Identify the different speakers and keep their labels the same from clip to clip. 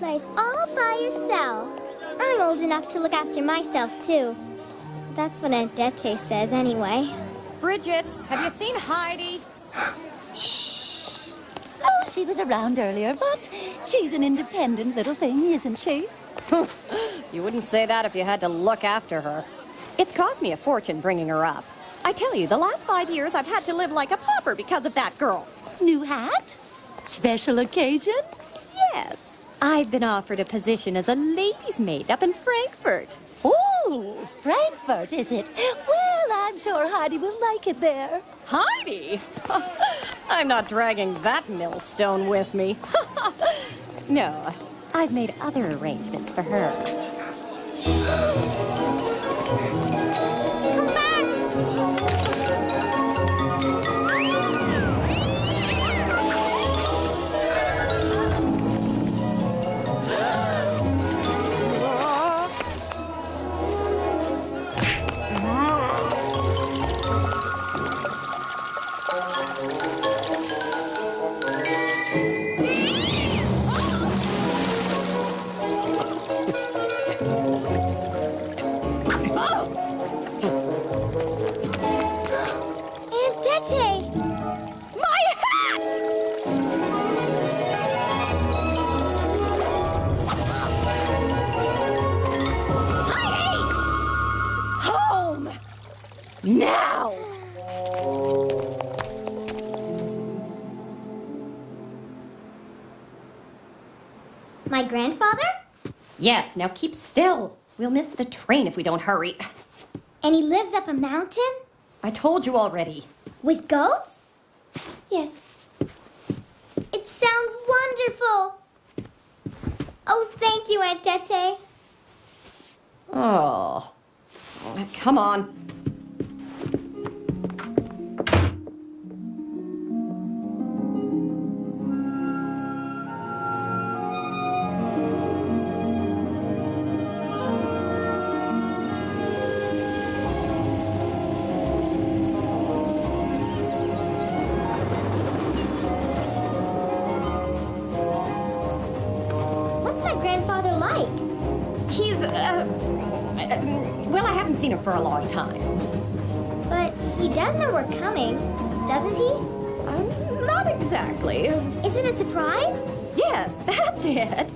Speaker 1: place all by yourself. I'm old enough to look after myself, too. That's what Aunt Dete says, anyway.
Speaker 2: Bridget, have you seen Heidi?
Speaker 3: Shh. Oh, she was around earlier, but she's an independent little thing, isn't she?
Speaker 2: You wouldn't say that if you had to look after her. It's cost me a fortune bringing her up. I tell you, the last 5 years I've had to live like a pauper because of that girl.
Speaker 3: New hat? Special occasion?
Speaker 2: Yes. I've been offered a position as a lady's maid up in Frankfurt.
Speaker 3: Oh, Frankfurt, is it? Well, I'm sure Heidi will like it there.
Speaker 2: Heidi? I'm not dragging that millstone with me. No, I've made other arrangements for her.
Speaker 1: Come back!
Speaker 2: Now!
Speaker 1: My grandfather?
Speaker 2: Yes, now keep still. We'll miss the train if we don't hurry.
Speaker 1: And he lives up a mountain?
Speaker 2: I told you already.
Speaker 1: With goats? Yes. It sounds wonderful. Oh, thank you, Aunt Dete.
Speaker 2: Oh. Come on. He's, well, I haven't seen him for a long time.
Speaker 1: But he does know we're coming, doesn't he?
Speaker 2: Not exactly.
Speaker 1: Is it a surprise?
Speaker 2: Yes, that's it.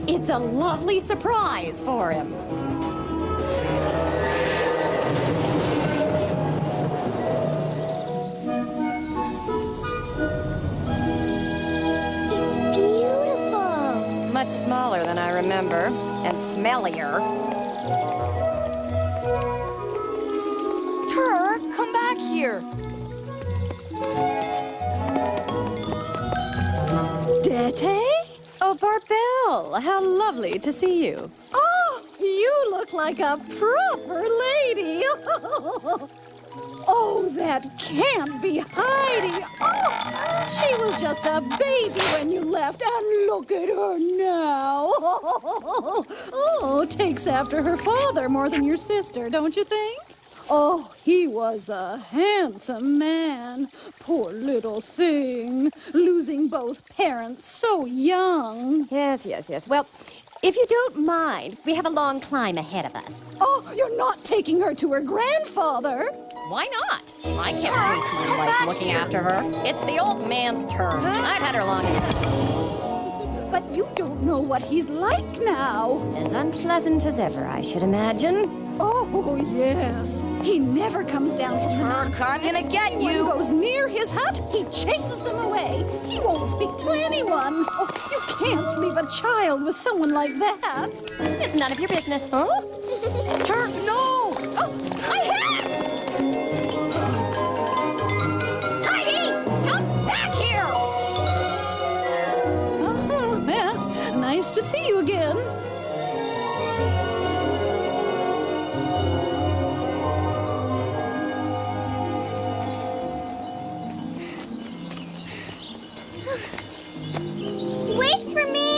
Speaker 2: It's a lovely surprise for him.
Speaker 1: It's beautiful.
Speaker 2: Much smaller than I remember. And smellier.
Speaker 4: Turk, come back here.
Speaker 3: Dete?
Speaker 2: Oh, Barbelle, how lovely to see you.
Speaker 3: Oh, you look like a proper lady. Oh, that can't be Heidi. Oh, she was just a baby when you left, and look at her now. Oh, takes after her father more than your sister, don't you think? Oh, he was a handsome man. Poor little thing, losing both parents so young.
Speaker 2: Yes. Well, if you don't mind, we have a long climb ahead of us.
Speaker 3: Oh, you're not taking her to her grandfather.
Speaker 2: Why not? I can't waste my life looking after her. It's the old man's turn. I've had her long enough.
Speaker 3: But you don't know what he's like now.
Speaker 2: As unpleasant as ever, I should imagine.
Speaker 3: Oh, yes. He never comes down from the mountain.
Speaker 4: Turk, I'm gonna get
Speaker 3: Anyone
Speaker 4: you.
Speaker 3: goes near his hut, he chases them away. He won't speak to anyone. Oh, you can't leave a child with someone like that.
Speaker 2: It's none of your business, huh?
Speaker 4: Turk, no!
Speaker 2: Oh, my hat! Heidi! Come back here!
Speaker 3: Oh, well, nice to see you again.
Speaker 1: Wait for me!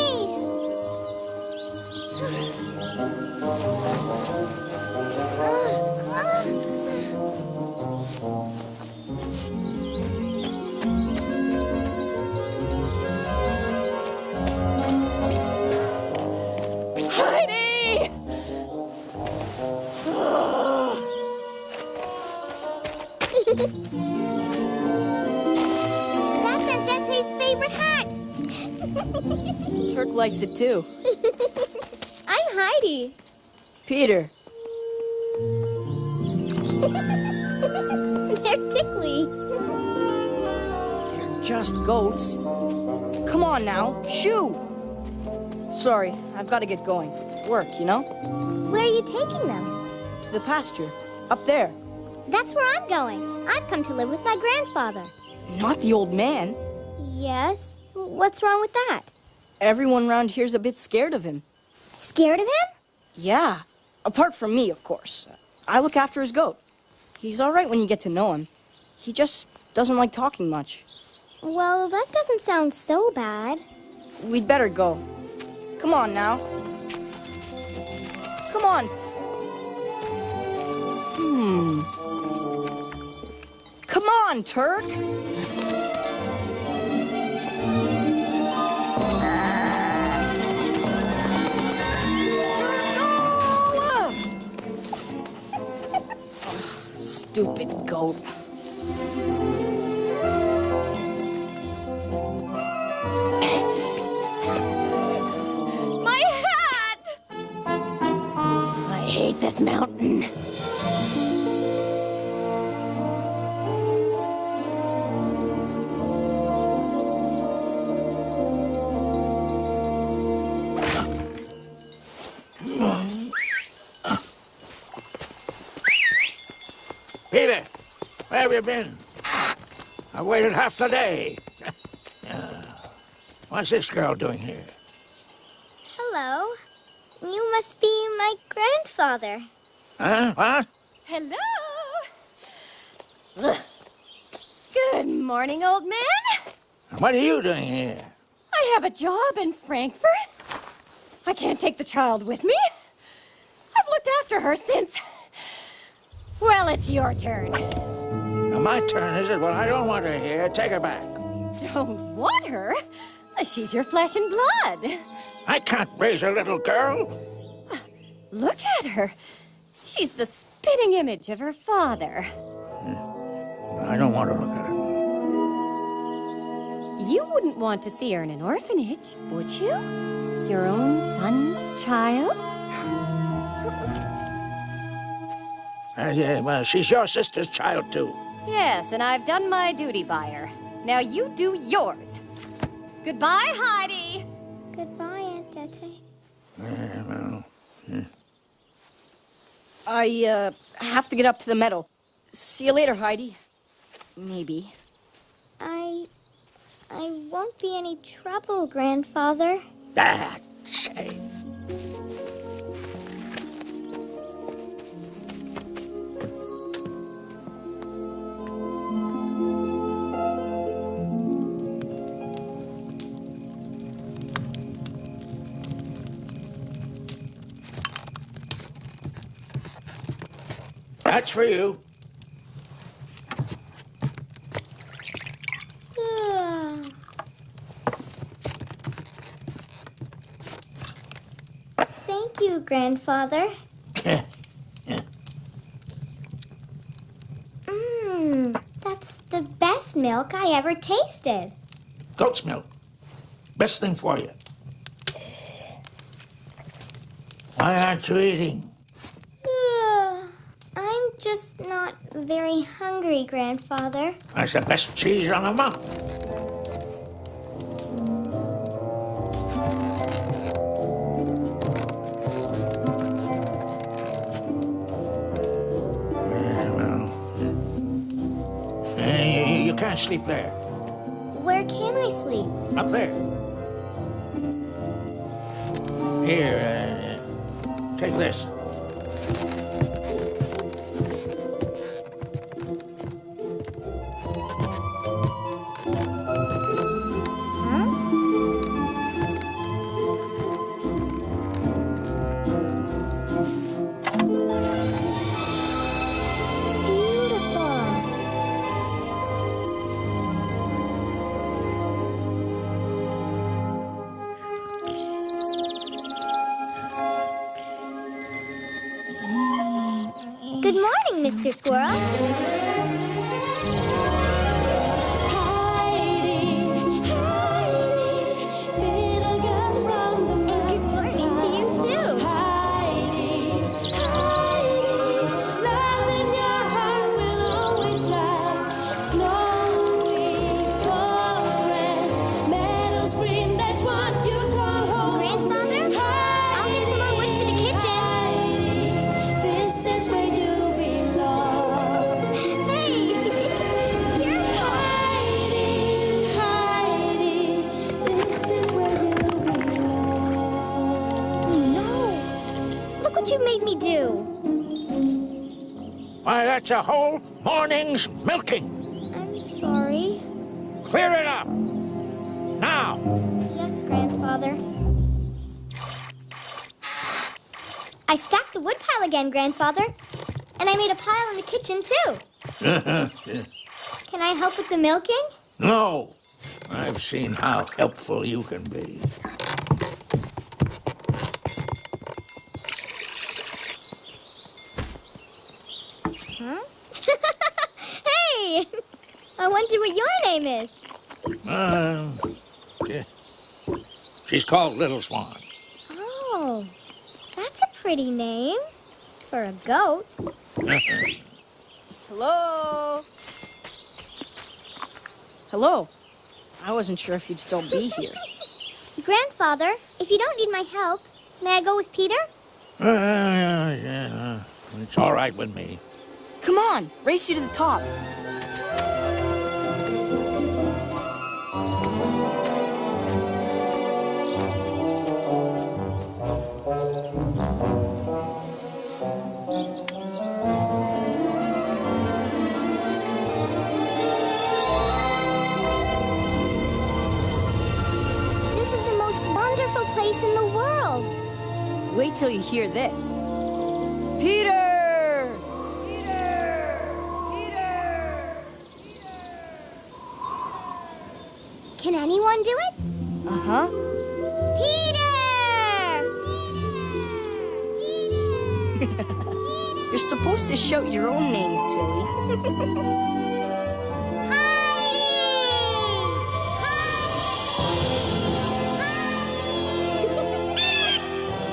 Speaker 1: That's Aunt Dete's favorite hat.
Speaker 4: Turk likes it too.
Speaker 1: I'm Heidi.
Speaker 4: Peter.
Speaker 1: They're tickly.
Speaker 4: They're just goats. Come on now, shoo! Sorry, I've got to get going. Work, you know?
Speaker 1: Where are you taking them?
Speaker 4: To the pasture. Up there.
Speaker 1: That's where I'm going. I've come to live with my grandfather.
Speaker 4: Not the old man.
Speaker 1: Yes? What's wrong with that?
Speaker 4: Everyone around here's a bit scared of him.
Speaker 1: Scared of him?
Speaker 4: Yeah. Apart from me, of course. I look after his goat. He's all right when you get to know him. He just doesn't like talking much.
Speaker 1: Well, that doesn't sound so bad.
Speaker 4: We'd better go. Come on now. Come on. Come on, Turk. Stupid goat.
Speaker 2: My hat! I hate this mountain.
Speaker 5: Peter, where have you been? I waited half the day. What's this girl doing here?
Speaker 1: Hello. You must be my grandfather.
Speaker 5: Huh? What?
Speaker 2: Hello! Ugh. Good morning, old man.
Speaker 5: What are you doing here?
Speaker 2: I have a job in Frankfurt. I can't take the child with me. I've looked after her since... Well, it's your turn.
Speaker 5: Now, my turn, is it? Well, I don't want her here. Take her back.
Speaker 2: Don't want her? She's your flesh and blood.
Speaker 5: I can't raise a little girl.
Speaker 2: Look at her. She's the spitting image of her father.
Speaker 5: I don't want to look at her.
Speaker 2: You wouldn't want to see her in an orphanage, would you? Your own son's child?
Speaker 5: Yeah, well, she's your sister's child, too.
Speaker 2: Yes, and I've done my duty by her. Now you do yours. Goodbye, Heidi.
Speaker 1: Goodbye, Aunt Dete.
Speaker 4: I have to get up to the meadow. See you later, Heidi. Maybe.
Speaker 1: I won't be any trouble, Grandfather.
Speaker 5: Ah, shame. That's for you.
Speaker 1: Thank you, Grandfather. That's the best milk I ever tasted.
Speaker 5: Goat's milk. Best thing for you. Why aren't you eating?
Speaker 1: I'm just not very hungry, Grandfather.
Speaker 5: That's the best cheese on the mountain. You can't sleep there.
Speaker 1: Where can I sleep?
Speaker 5: Up there. Here, take this.
Speaker 1: It's beautiful. Good morning, Mr. Squirrel.
Speaker 5: Why, that's a whole morning's milking.
Speaker 1: I'm sorry.
Speaker 5: Clear it up. Now.
Speaker 1: Yes, Grandfather. I stacked the wood pile again, Grandfather. And I made a pile in the kitchen, too. Can I help with the milking?
Speaker 5: No. I've seen how helpful you can be.
Speaker 1: Huh? Hey! I wonder what your name is.
Speaker 5: She's called Little Swan.
Speaker 1: Oh, that's a pretty name for a goat.
Speaker 4: Hello? Hello. I wasn't sure if you'd still be here.
Speaker 1: Grandfather, if you don't need my help, may I go with Peter?
Speaker 5: Yeah, it's all right with me.
Speaker 4: Come on, race you to the top.
Speaker 1: This is the most wonderful place in the world.
Speaker 4: Wait till you hear this. Peter!
Speaker 1: Can anyone do it?
Speaker 4: Uh-huh.
Speaker 1: Peter!
Speaker 4: You're supposed to shout your own name, silly.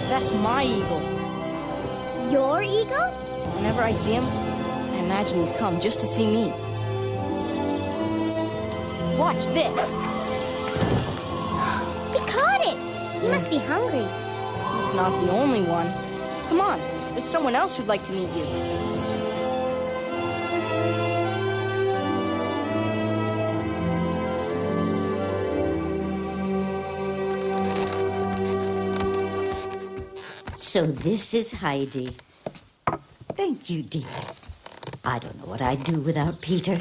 Speaker 4: That's my eagle.
Speaker 1: Your eagle?
Speaker 4: Whenever I see him, I imagine he's come just to see me. Watch this.
Speaker 1: He caught it! He must be hungry.
Speaker 4: He's not the only one. Come on, there's someone else who'd like to meet you.
Speaker 6: So this is Heidi. Thank you, dear. I don't know what I'd do without Peter.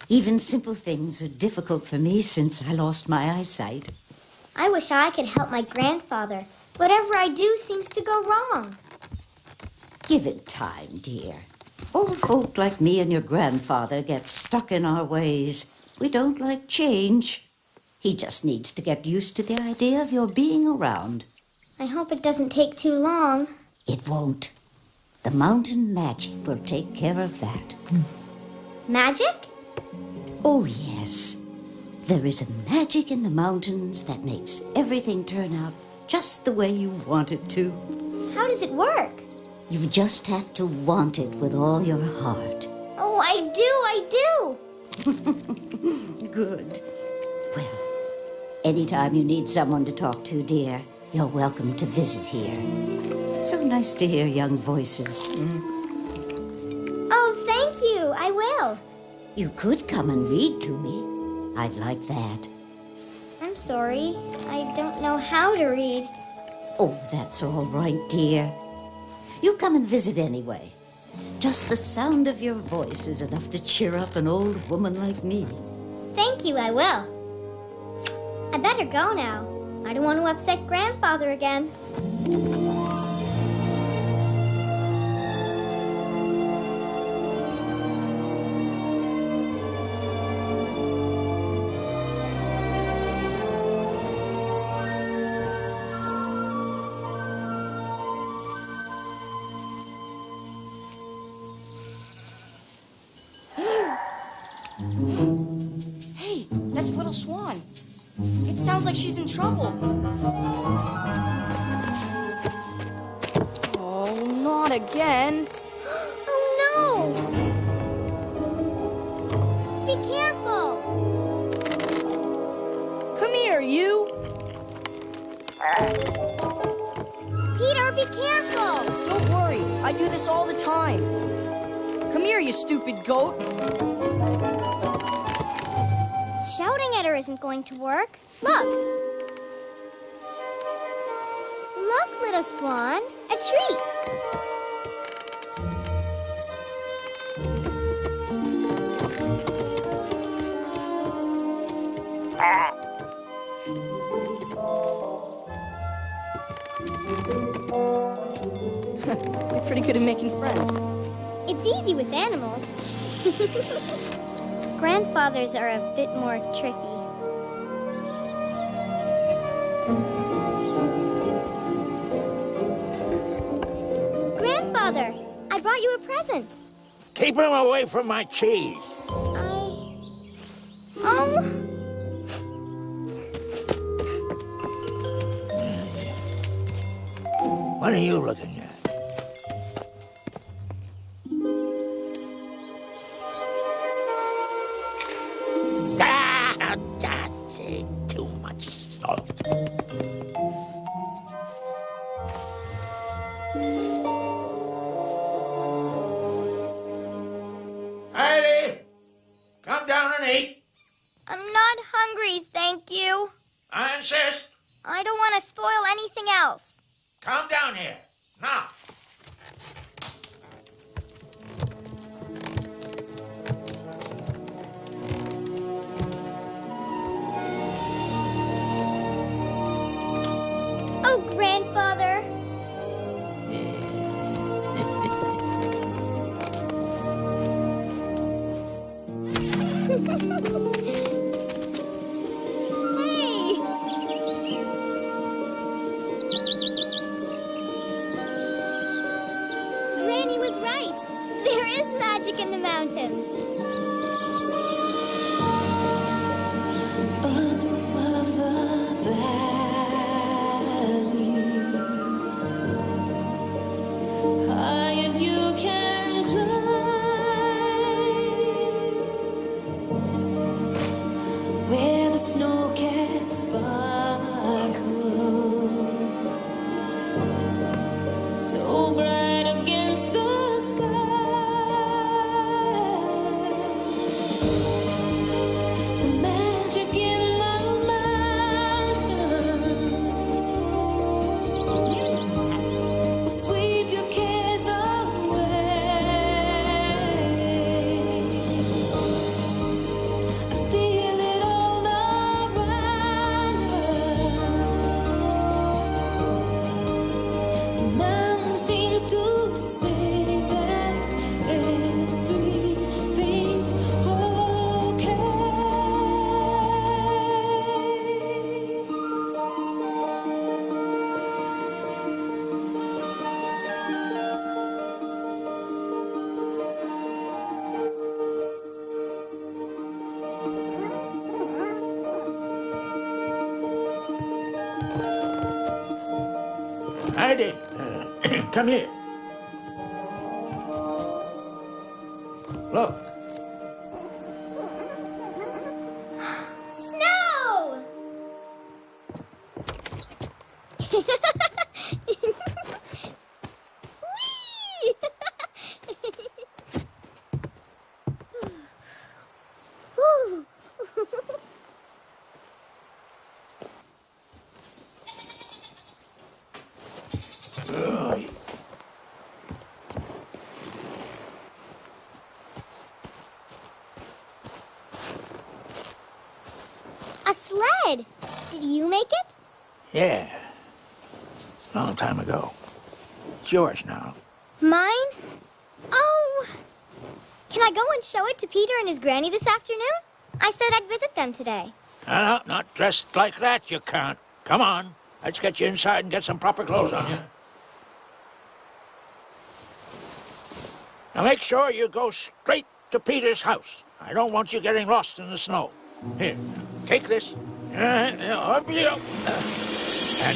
Speaker 6: Even simple things are difficult for me since I lost my eyesight.
Speaker 1: I wish I could help my grandfather. Whatever I do seems to go wrong.
Speaker 6: Give it time, dear. Old folk like me and your grandfather get stuck in our ways. We don't like change. He just needs to get used to the idea of your being around.
Speaker 1: I hope it doesn't take too long.
Speaker 6: It won't. The mountain magic will take care of that.
Speaker 1: Magic?
Speaker 6: Oh, yes. There is a magic in the mountains that makes everything turn out just the way you want it to.
Speaker 1: How does it work?
Speaker 6: You just have to want it with all your heart.
Speaker 1: Oh, I do.
Speaker 6: Good. Well, anytime you need someone to talk to, dear, you're welcome to visit here. It's so nice to hear young voices.
Speaker 1: Oh, thank you. I will.
Speaker 6: You could come and read to me. I'd like that.
Speaker 1: I'm sorry. I don't know how to read.
Speaker 6: Oh, that's all right, dear. You come and visit anyway. Just the sound of your voice is enough to cheer up an old woman like me.
Speaker 1: Thank you, I will. I better go now. I don't want to upset Grandfather again.
Speaker 4: Hey, that's Little Swan. It sounds like she's in trouble. Oh, not again.
Speaker 1: Oh, no! Be careful!
Speaker 4: Come here, you.
Speaker 1: Peter, be careful!
Speaker 4: Don't worry, I do this all the time. Come here, you stupid goat.
Speaker 1: Shouting at her isn't going to work. Look! Look, Little Swan, a treat.
Speaker 4: pretty good at making friends.
Speaker 1: It's easy with animals. Grandfathers are a bit more tricky. Grandfather, I brought you a present.
Speaker 5: Keep him away from my cheese.
Speaker 1: Oh.
Speaker 5: What are you looking at? Ah, that's it. Too much salt. Heidi, come down and eat.
Speaker 1: I'm not hungry, thank you.
Speaker 5: I insist.
Speaker 1: I don't want to spoil anything else.
Speaker 5: Come down here, now.
Speaker 1: Oh, Grandfather. Hey! Granny was right. There is magic in the mountains.
Speaker 7: Above the valley, high as you can climb, where the snow-caps sparkle, so bright against the sky. The magic in the mountain will sweep your cares away. I feel it all around us. The mountain seems to say that everything's okay.
Speaker 5: Heidi, come here. Look.
Speaker 1: Snow! Whee! Whew. A sled! Did you make it?
Speaker 5: Yeah. Long time ago. It's yours now.
Speaker 1: Mine? Oh! Can I go and show it to Peter and his granny this afternoon? I said I'd visit them today.
Speaker 5: No, not dressed like that, you can't. Come on. Let's get you inside and get some proper clothes on you. Now make sure you go straight to Peter's house. I don't want you getting lost in the snow. Here, take this. And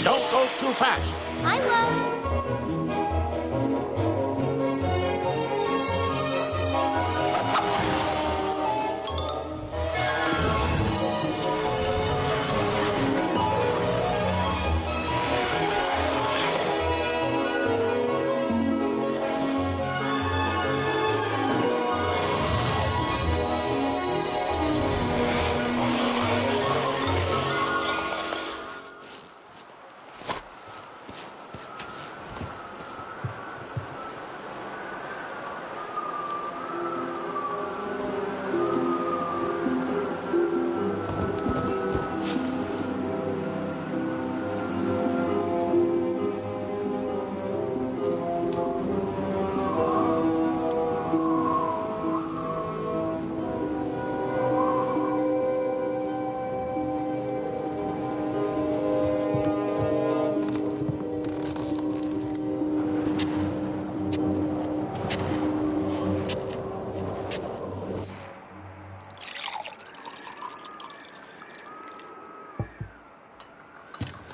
Speaker 5: don't go too fast.
Speaker 1: I will.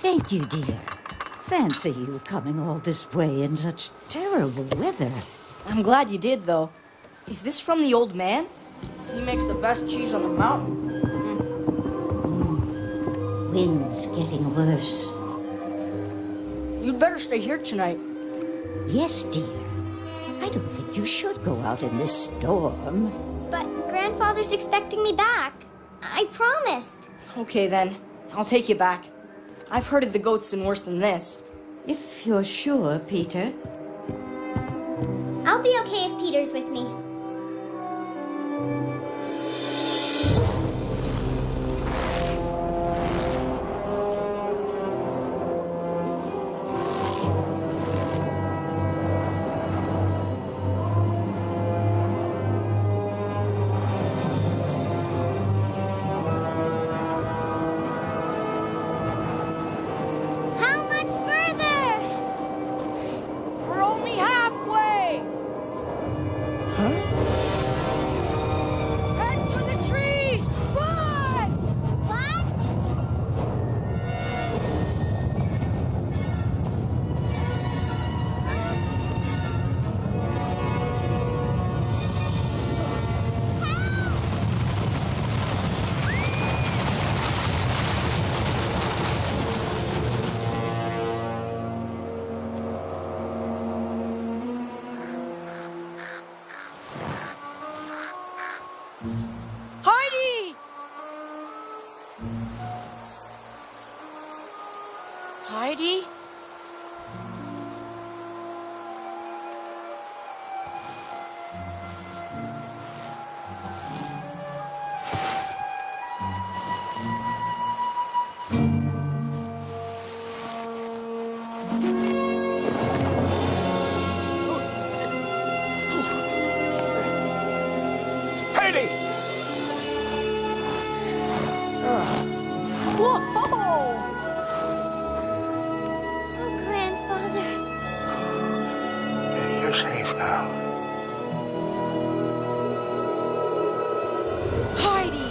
Speaker 6: Thank you, dear. Fancy you coming all this way in such terrible weather.
Speaker 4: I'm glad you did, though. Is this from the old man? He makes the best cheese on the mountain.
Speaker 6: Wind's getting worse.
Speaker 4: You'd better stay here tonight.
Speaker 6: Yes, dear. I don't think you should go out in this storm.
Speaker 1: But Grandfather's expecting me back. I promised.
Speaker 4: Okay, then. I'll take you back. I've herded the goats in worse than this.
Speaker 6: If you're sure, Peter.
Speaker 1: I'll be okay if Peter's with me. How much further?
Speaker 4: We're only halfway! Huh? Head for the trees! Run!
Speaker 1: What?
Speaker 4: Heidi! Heidi?
Speaker 5: Heidi!
Speaker 4: Whoa!
Speaker 1: Oh, Grandfather.
Speaker 5: You're safe now.
Speaker 4: Heidi!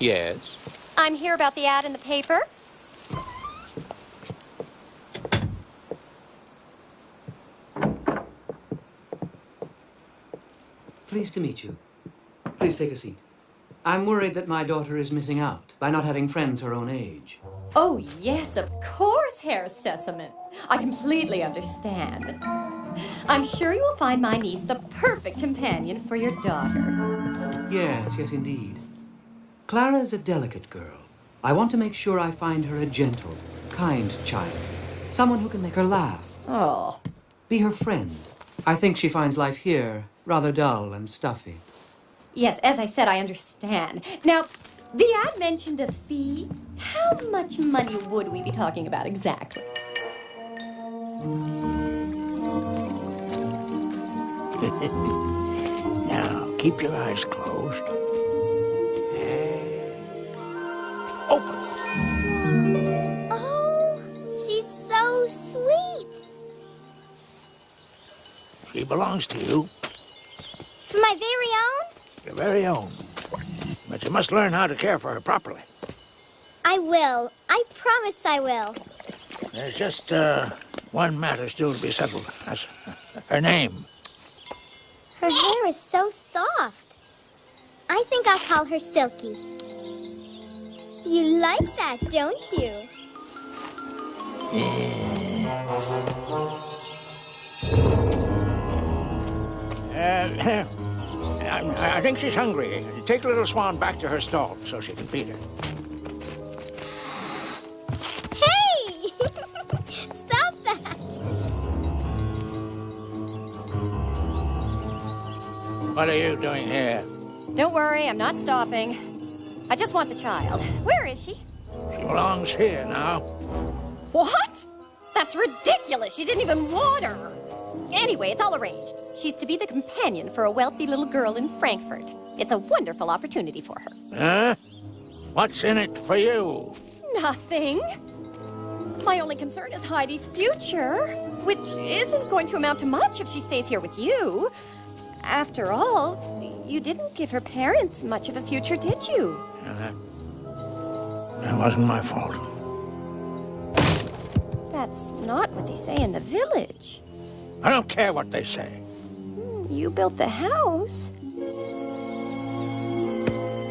Speaker 5: Yes?
Speaker 2: I'm here about the ad in the paper.
Speaker 8: Pleased to meet you. Please take a seat. I'm worried that my daughter is missing out by not having friends her own age.
Speaker 2: Oh, yes, of course, Herr Sesame. I completely understand. I'm sure you will find my niece the perfect companion for your daughter.
Speaker 8: Yes, yes, indeed. Clara's a delicate girl. I want to make sure I find her a gentle, kind child. Someone who can make her laugh.
Speaker 2: Oh.
Speaker 8: Be her friend. I think she finds life here rather dull and stuffy.
Speaker 2: Yes, as I said, I understand. Now, the ad mentioned a fee. How much money would we be talking about exactly?
Speaker 5: Now, keep your eyes closed. And open.
Speaker 1: Oh, she's so sweet.
Speaker 5: She belongs to you,
Speaker 1: For my very own?
Speaker 5: your very own. But you must learn how to care for her properly.
Speaker 1: I will. I promise I will.
Speaker 5: There's just one matter still to be settled. That's her name.
Speaker 1: Her hair is so soft. I think I'll call her Silky. You like that, don't you?
Speaker 5: I think she's hungry. Take little Swan back to her stall so she can feed her.
Speaker 1: Hey! Stop that!
Speaker 5: What are you doing here?
Speaker 2: Don't worry, I'm not stopping. I just want the child. Where is she?
Speaker 5: She belongs here now.
Speaker 2: What? That's ridiculous. You didn't even want her. Anyway, it's all arranged. She's to be the companion for a wealthy little girl in Frankfurt. It's a wonderful opportunity for her.
Speaker 5: Huh? What's in it for you?
Speaker 2: Nothing. My only concern is Heidi's future, which isn't going to amount to much if she stays here with you. After all, you didn't give her parents much of a future, did you?
Speaker 5: Yeah, that wasn't my fault.
Speaker 2: That's not what they say in the village.
Speaker 5: I don't care what they say.
Speaker 2: You built the house.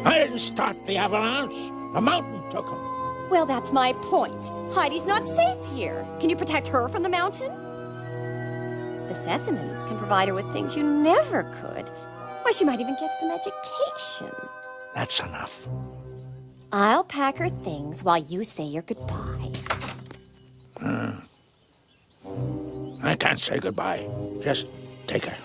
Speaker 5: I didn't start the avalanche. The mountain took them.
Speaker 2: Well, that's my point. Heidi's not safe here. Can you protect her from the mountain? The Sesamens can provide her with things you never could. Why, she might even get some education.
Speaker 5: That's enough.
Speaker 2: I'll pack her things while you say your goodbyes.
Speaker 5: I can't say goodbye. Just take her.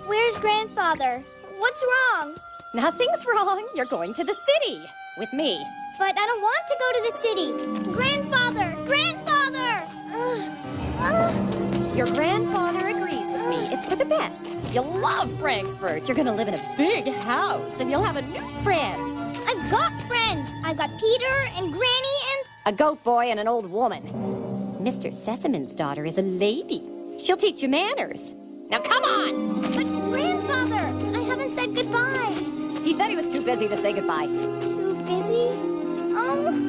Speaker 1: Where's Grandfather? What's wrong?
Speaker 2: Nothing's wrong. You're going to the city with me.
Speaker 1: But I don't want to go to the city. Grandfather! Grandfather!
Speaker 2: Your grandfather agrees with me. It's for the best. You'll love Frankfurt. You're going to live in a big house, and you'll have a new friend.
Speaker 1: I've got friends. I've got Peter and Granny and...
Speaker 2: A goat boy and an old woman. Mr. Sesamen's daughter is a lady. She'll teach you manners. Now come on!
Speaker 1: But Grandfather, I haven't said goodbye.
Speaker 2: He said he was too busy to say goodbye.
Speaker 1: Too busy? Oh.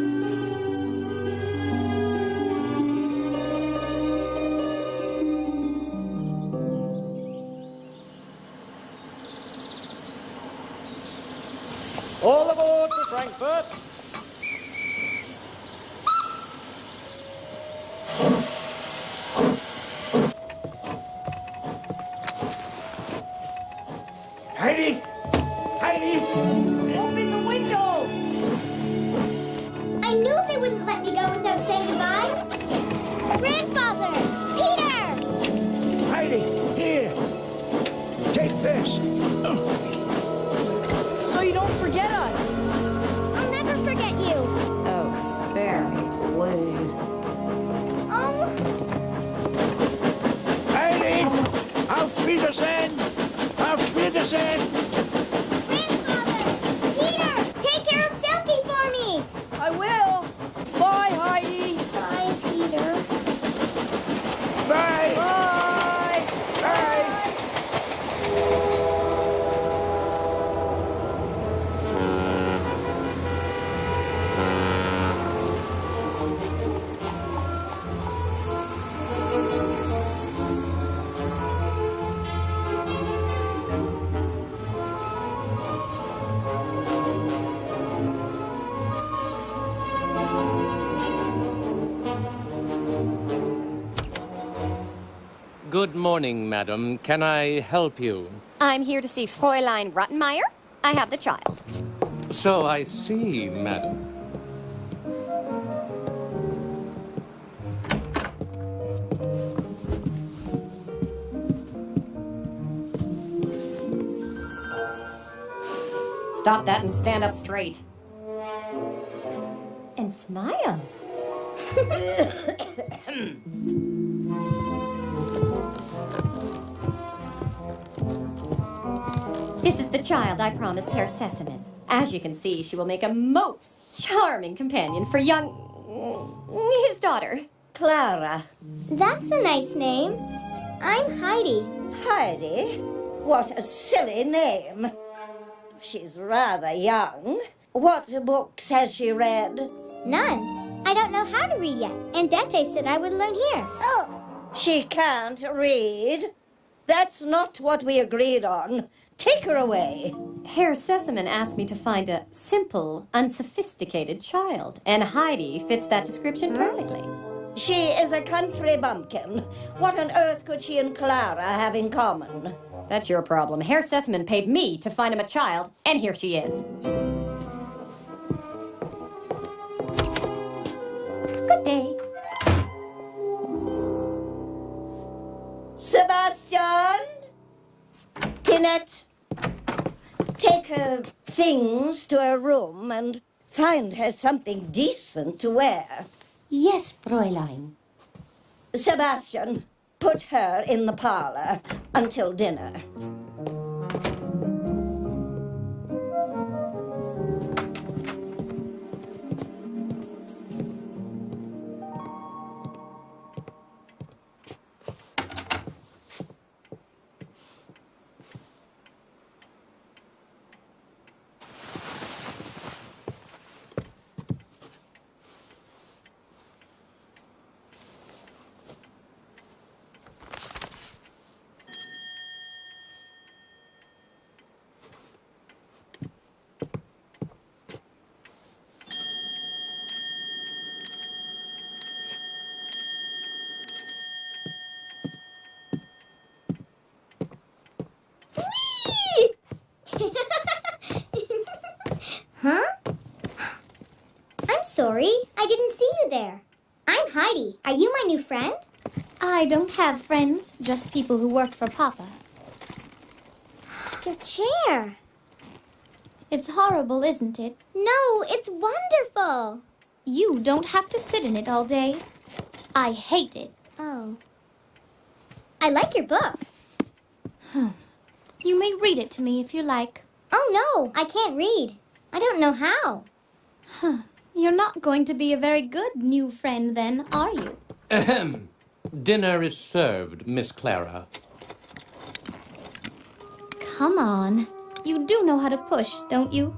Speaker 9: All aboard for Frankfurt.
Speaker 5: Heidi! Heidi!
Speaker 6: Open the window!
Speaker 1: I knew they wouldn't let me go without saying goodbye. Grandfather! Peter!
Speaker 5: Heidi, here! Take this!
Speaker 4: So you don't forget us.
Speaker 1: I'll never forget you.
Speaker 3: Oh, spare me, please.
Speaker 1: Oh,
Speaker 5: Heidi! Auf Wiedersehen! Auf Wiedersehen!
Speaker 1: Grandfather! Peter! Take care of Silky for me!
Speaker 4: I will. Bye, Heidi.
Speaker 1: Bye, Peter.
Speaker 5: Bye!
Speaker 4: Bye.
Speaker 5: Bye!
Speaker 10: Good morning, madam. Can I help you?
Speaker 2: I'm here to see Fräulein Rottenmeier. I have the child.
Speaker 10: So I see, madam.
Speaker 2: Stop that and stand up straight. And smile. This is the child I promised Herr Sesamen. As you can see, she will make a most charming companion for his daughter.
Speaker 6: Clara.
Speaker 1: That's a nice name. I'm Heidi.
Speaker 6: Heidi? What a silly name. She's rather young. What books has she read?
Speaker 1: None. I don't know how to read yet. And Dete said I would learn here.
Speaker 6: Oh, she can't read. That's not what we agreed on. Take her away.
Speaker 2: Herr Sesamen asked me to find a simple, unsophisticated child, and Heidi fits that description perfectly.
Speaker 6: She is a country bumpkin. What on earth could she and Clara have in common?
Speaker 2: That's your problem. Herr Sesamen paid me to find him a child, and here she is. Good day.
Speaker 6: Sebastian? Tinette? Take her things to her room and find her something decent to wear.
Speaker 11: Yes, Fräulein.
Speaker 6: Sebastian, put her in the parlor until dinner.
Speaker 1: Huh? I'm sorry. I didn't see you there. I'm Heidi. Are you my new friend?
Speaker 11: I don't have friends, just people who work for Papa.
Speaker 1: Your chair.
Speaker 11: It's horrible, isn't it?
Speaker 1: No, it's wonderful.
Speaker 11: You don't have to sit in it all day. I hate it.
Speaker 1: Oh. I like your book.
Speaker 11: You may read it to me if you like.
Speaker 1: Oh, no, I can't read. I don't know how.
Speaker 11: You're not going to be a very good new friend then, are you?
Speaker 10: Ahem. Dinner is served, Miss Clara.
Speaker 11: Come on. You do know how to push, don't you?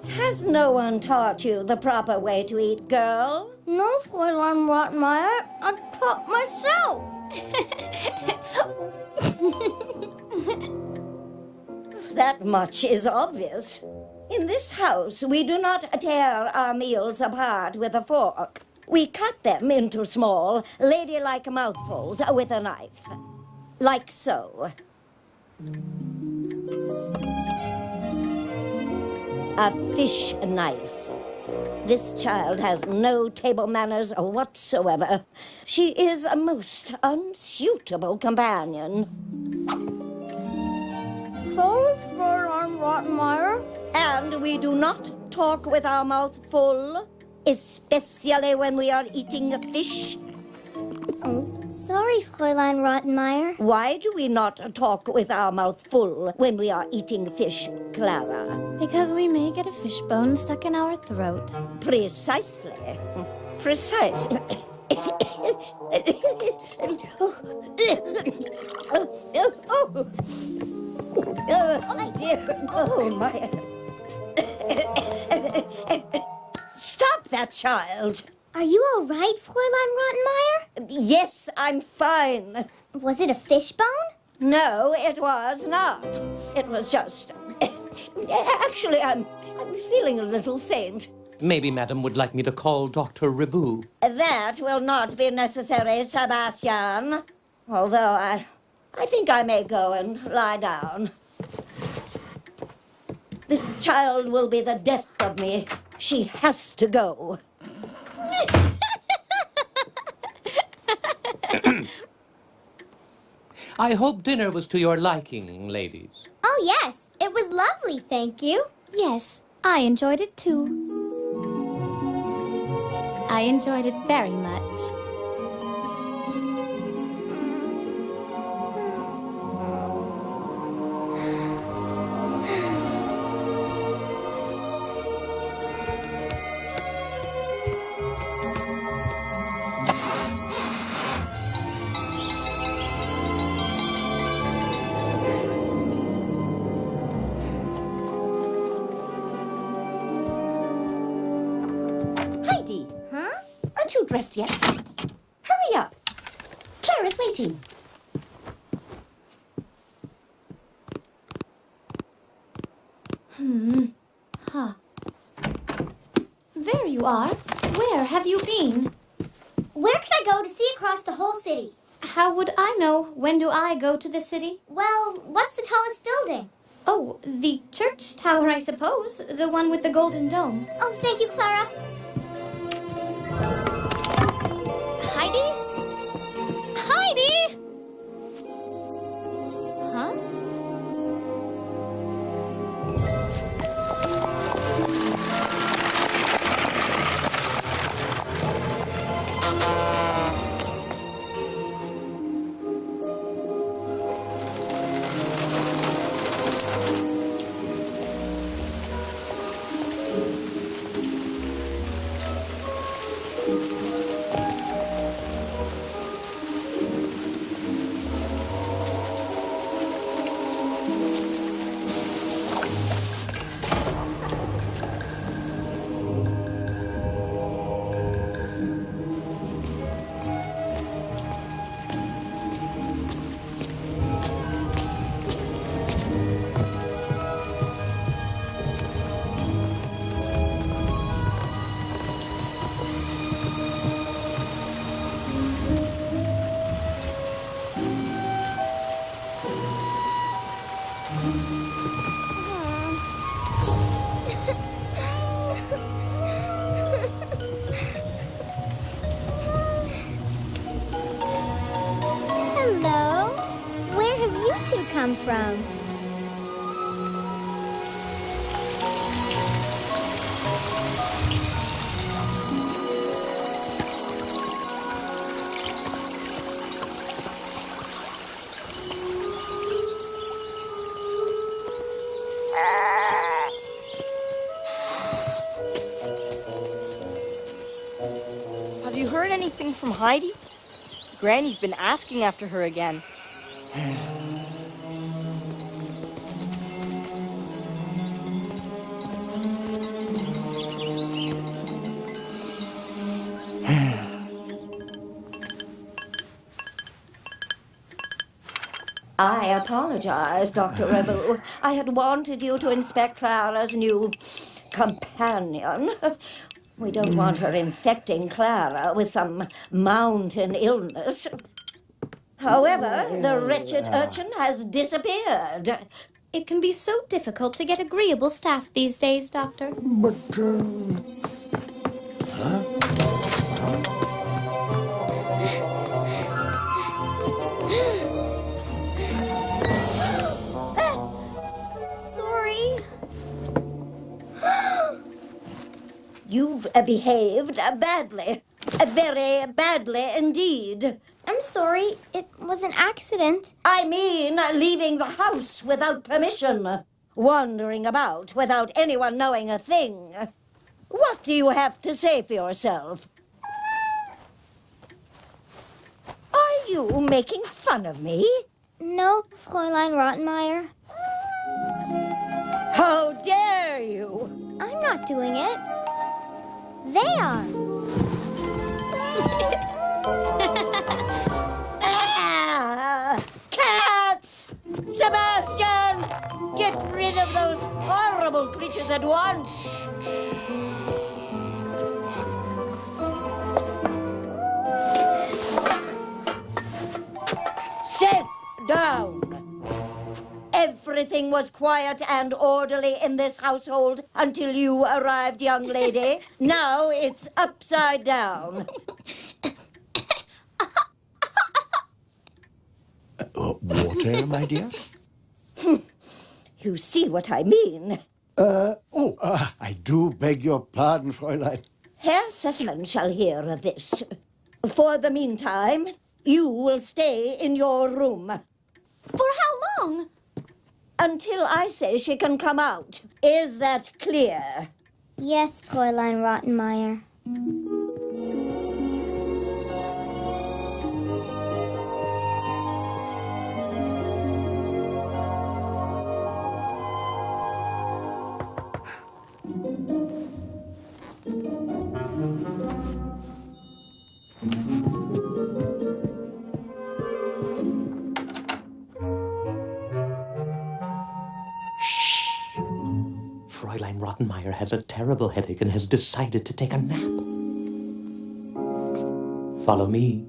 Speaker 6: Has no one taught you the proper way to eat, girl?
Speaker 1: No, Fräulein Rottenmeier. I taught myself.
Speaker 6: That much is obvious. In this house, we do not tear our meals apart with a fork. We cut them into small, ladylike mouthfuls with a knife. Like so. A fish knife. This child has no table manners whatsoever. She is a most unsuitable companion.
Speaker 1: Sorry, Fräulein Rottenmeier.
Speaker 6: And we do not talk with our mouth full, especially when we are eating fish.
Speaker 1: Oh, sorry, Fräulein Rottenmeier.
Speaker 6: Why do we not talk with our mouth full when we are eating fish, Clara?
Speaker 11: Because we may get a fishbone stuck in our throat.
Speaker 6: Precisely. Precisely. Oh, my. Stop that child.
Speaker 1: Are you all right, Fräulein Rottenmeier?
Speaker 6: Yes, I'm fine.
Speaker 1: Was it a fishbone?
Speaker 6: No, it was not. It was just... Actually, I'm feeling a little faint.
Speaker 10: Maybe Madam would like me to call Dr. Ribou.
Speaker 6: That will not be necessary, Sebastian. Although I think I may go and lie down. This child will be the death of me. She has to go.
Speaker 10: I hope dinner was to your liking, ladies.
Speaker 1: Oh, yes. It was lovely, thank you.
Speaker 11: Yes, I enjoyed it too. I enjoyed it very much.
Speaker 7: Heidi,
Speaker 1: Huh?
Speaker 7: aren't you dressed yet? Hurry up. Clara's waiting.
Speaker 11: There you are. Where have you been?
Speaker 1: Where could I go to see across the whole city?
Speaker 11: How would I know? When do I go to the city?
Speaker 1: Well, what's the tallest building?
Speaker 11: Oh, the church tower, I suppose. The one with the golden dome.
Speaker 1: Oh, thank you, Clara. Heidi? Heidi! Huh? Hello. Where have you two come from?
Speaker 4: Have you heard anything from Heidi? Granny's been asking after her again.
Speaker 6: I apologize, Dr. Rebu. I had wanted you to inspect Clara's new companion. We don't want her infecting Clara with some mountain illness. However, the wretched urchin has disappeared.
Speaker 11: It can be so difficult to get agreeable staff these days, Doctor.
Speaker 1: Sorry.
Speaker 6: You've behaved badly. Very badly indeed.
Speaker 1: I'm sorry. It was an accident.
Speaker 6: I mean, leaving the house without permission. Wandering about without anyone knowing a thing. What do you have to say for yourself? Are you making fun of me?
Speaker 1: No, Fräulein Rottenmeier.
Speaker 6: How dare you?
Speaker 1: I'm not doing it. They are.
Speaker 6: Cats! Sebastian! Get rid of those horrible creatures at once! Sit down! Everything was quiet and orderly in this household until you arrived, young lady. Now it's upside down.
Speaker 12: Water, my dear?
Speaker 6: You see what I mean.
Speaker 12: I do beg your pardon, Fräulein.
Speaker 6: Herr Sesselmann shall hear of this. For the meantime, you will stay in your room.
Speaker 11: For how long?
Speaker 6: Until I say she can come out. Is that clear?
Speaker 1: Yes, Fräulein Rottenmeier.
Speaker 10: Fräulein Rottenmeier has a terrible headache and has decided to take a nap. Follow me.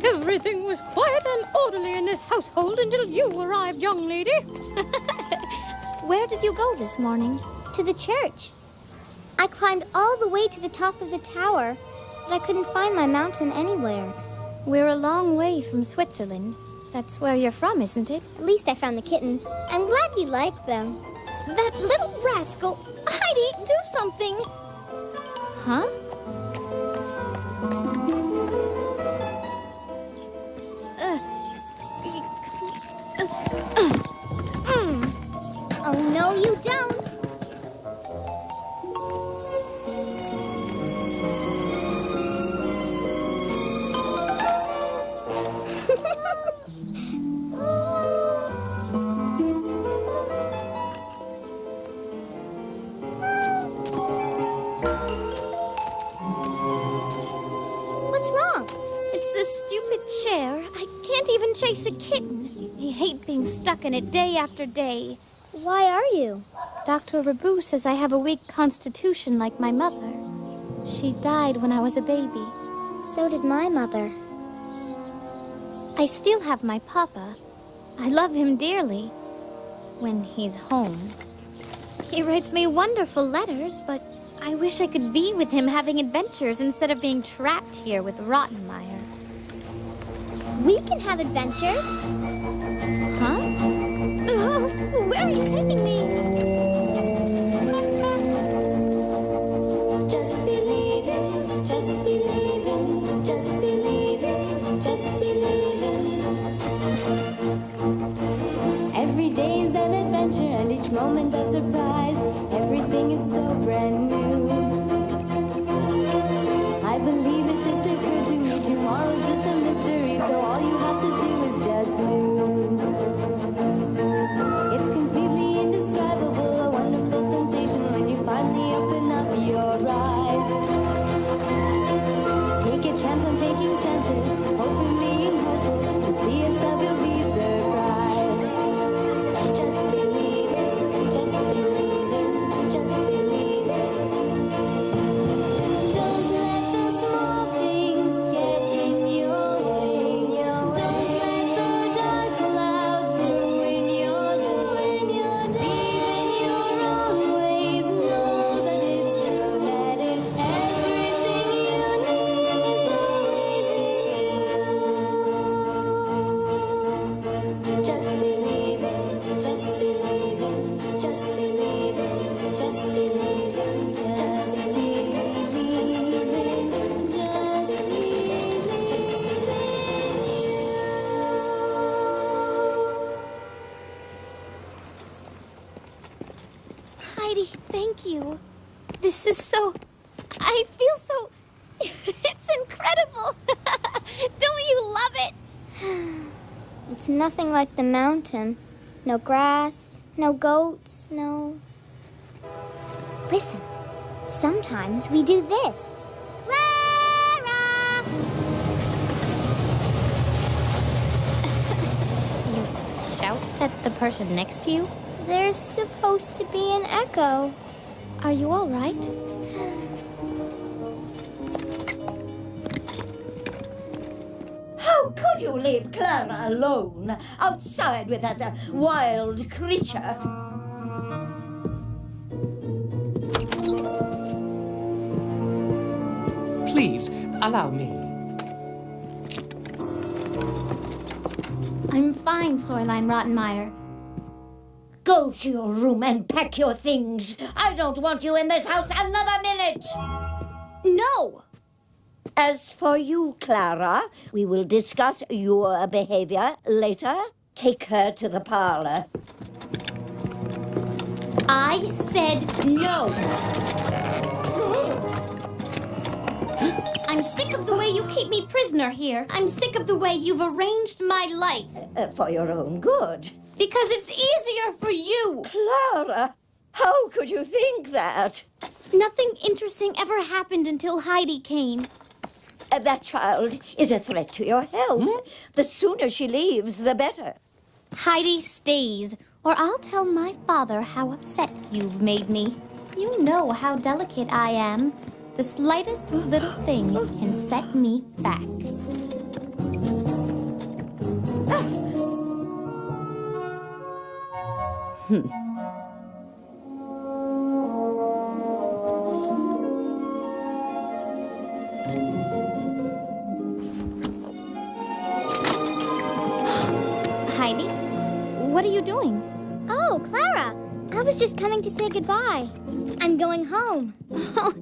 Speaker 3: Everything was quiet and orderly in this household until you arrived, young lady.
Speaker 11: Where did you go this morning?
Speaker 1: To the church. I climbed all the way to the top of the tower, but I couldn't find my mountain anywhere.
Speaker 11: We're a long way from Switzerland. That's where you're from, isn't it?
Speaker 1: At least I found the kittens. I'm glad you like them.
Speaker 11: That little rascal! Heidi, do something! Huh?
Speaker 1: Oh, no, you don't. What's wrong?
Speaker 11: It's this stupid chair. I can't even chase a kitten. I hate being stuck in it day after day.
Speaker 1: Why are you?
Speaker 11: Dr. Rabu says I have a weak constitution like my mother. She died when I was a baby.
Speaker 1: So did my mother.
Speaker 11: I still have my papa. I love him dearly. When he's home. He writes me wonderful letters, but I wish I could be with him having adventures instead of being trapped here with Rottenmeier.
Speaker 1: We can have adventures.
Speaker 11: Huh? Where are you taking me?
Speaker 13: Just believe it, just believe it, just believe it, just believe it. Every day is an adventure and each moment a surprise. Everything is so brand new. I believe it just occurred to me. Tomorrow's just a mystery, so all you have to do is just do. It's completely indescribable, a wonderful sensation when you finally open up your eyes. Take a chance on taking chances, hope in being hopeful. Just be yourself, you'll be surprised. Just believe it, just believe it, just believe it. Don't let those small things get in your way. Don't let the dark clouds ruin your day. Believe in your own ways, know that it's true, that it's everything you need is always in you. Just believe it, just believe it, just believe it, just believe it, just believe it, just believe it, just believe it, just believe it.
Speaker 11: Heidi, thank you. This is so... I feel so... It's incredible. Don't you love it?
Speaker 1: It's nothing like the mountain. No grass, no goats, no... Listen, sometimes we do this. Clara!
Speaker 11: You shout at the person next to you?
Speaker 1: There's supposed to be an echo.
Speaker 11: Are you all right?
Speaker 6: How could you leave Clara alone outside with that wild creature?
Speaker 10: Please, allow me.
Speaker 11: I'm fine, Fräulein Rottenmeier.
Speaker 6: Go to your room and pack your things. I don't want you in this house another minute.
Speaker 11: No!
Speaker 6: As for you, Clara, we will discuss your behavior later. Take her to the parlor.
Speaker 11: I said no. I'm sick of the way you keep me prisoner here. I'm sick of the way you've arranged my life.
Speaker 6: For your own good.
Speaker 11: Because it's easier for you.
Speaker 6: Clara, how could you think that?
Speaker 11: Nothing interesting ever happened until Heidi came.
Speaker 6: That child is a threat to your health. The sooner she leaves, the better.
Speaker 11: Heidi stays, or I'll tell my father how upset you've made me. You know how delicate I am. The slightest little thing can set me back. Heidi. What are you doing?
Speaker 1: Oh, Clara. I was just coming to say goodbye. I'm going home.
Speaker 11: Oh,